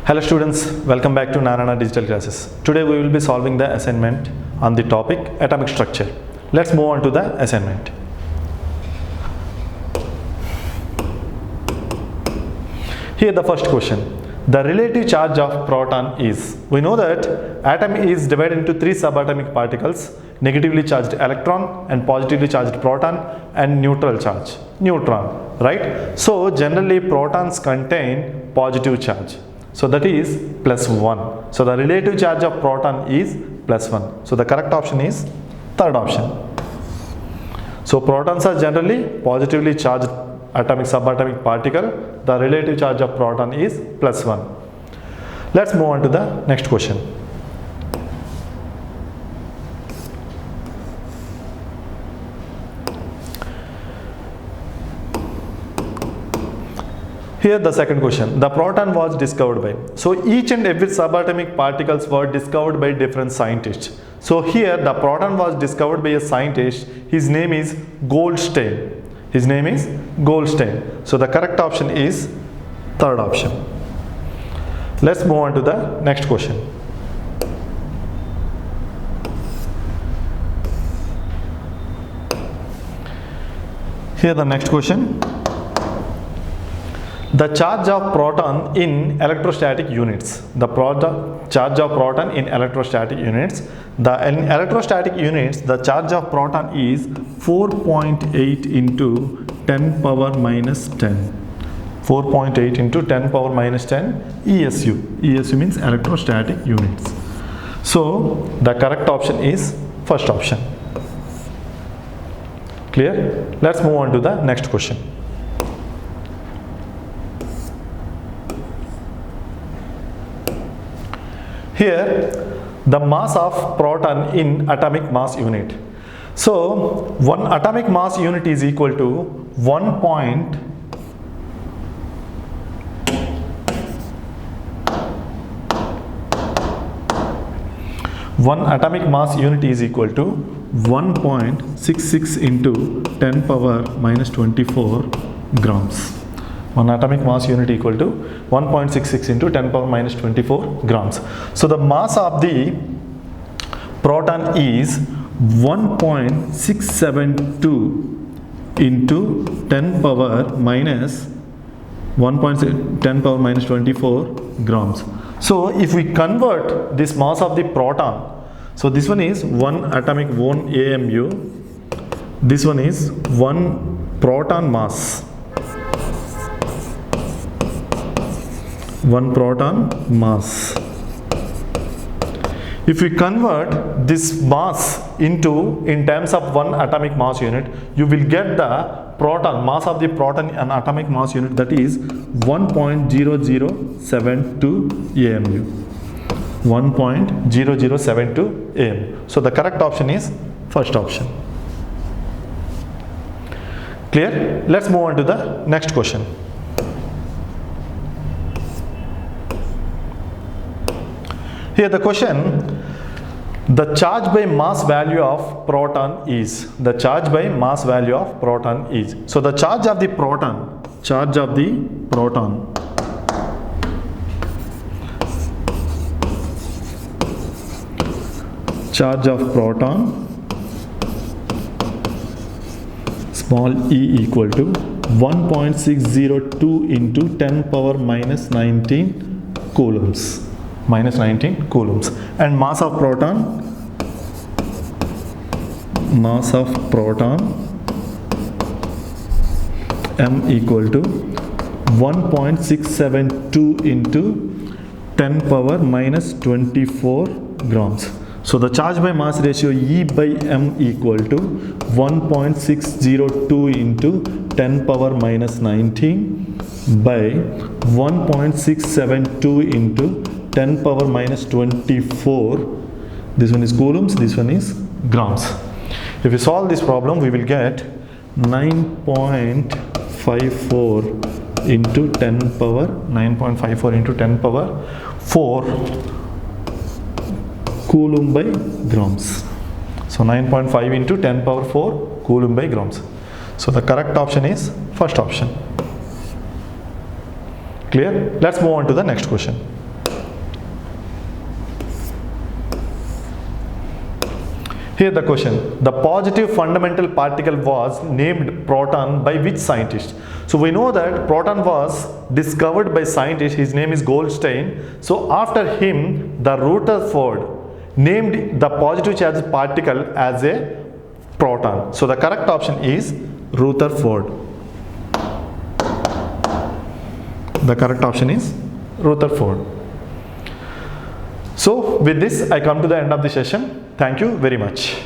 Hello students, welcome back to Narana Digital Classes. Today we will be solving the assignment on the topic atomic structure. Let's move on to the assignment. Here the first question. The relative charge of proton is, we know that atom is divided into three subatomic particles, negatively charged electron and positively charged proton and neutral charge, neutron, right? So generally protons contain positive charge. So that is plus 1. So the relative charge of proton is plus 1. So the correct option is third option. So protons are generally positively charged atomic subatomic particle. The relative charge of proton is plus 1. Let's move on to the next question. Here the second question. The proton was discovered by. So each and every subatomic particles were discovered by different scientists. So here the proton was discovered by a scientist. His name is Goldstein. His name is Goldstein. So the correct option is third option. Let's move on to the next question. Here the next question. The charge of proton in electrostatic units. The charge of proton in electrostatic units. In electrostatic units, the charge of proton is 4.8 into 10 power minus 10. 4.8 into 10 power minus 10 ESU. ESU means electrostatic units. So the correct option is first option. Clear? Let's move on to the next question. Here, the mass of proton in atomic mass unit. So, one atomic mass unit is equal to 1 atomic mass unit is equal to 1.66 into 10 power minus 24 grams. One atomic mass unit equal to 1.66 into 10 power minus 24 grams. So the mass of the proton is 1.672 into 10 power minus 10 power minus 24 grams. So if we convert this mass of the proton, so this one is 1 atomic 1 AMU, this one is 1 proton mass. 1 proton mass. If we convert this mass in terms of 1 atomic mass unit, you will get the proton mass of the proton in atomic mass unit, that is 1.0072 AMU. 1.0072 AMU. So the correct option is first option. Clear? Let's move on to the next question. Here the question, the charge by mass value of proton is. The charge by mass value of proton is. So the charge of the proton, charge of proton small e equal to 1.602 into 10 power minus 19 coulombs. Minus 19 coulombs. And mass of proton m equal to 1.672 into 10 power minus 24 grams. So the charge by mass ratio E by m equal to 1.602 into 10 power minus 19 by 1.672 into 10 power minus 24. This one is coulombs, this one is grams. If we solve this problem, we will get 9.54 into 10 power 4 coulomb by grams. So 9.5 into 10 power 4 coulomb by grams. So the correct option is first option. Clear? Let's move on to the next question. Here the question, the positive fundamental particle was named proton by which scientist? So we know that proton was discovered by scientist, his name is Goldstein. So after him, the Rutherford named the positive charged particle as a proton. So the correct option is Rutherford. The correct option is Rutherford. So with this I come to the end of the session. Thank you very much.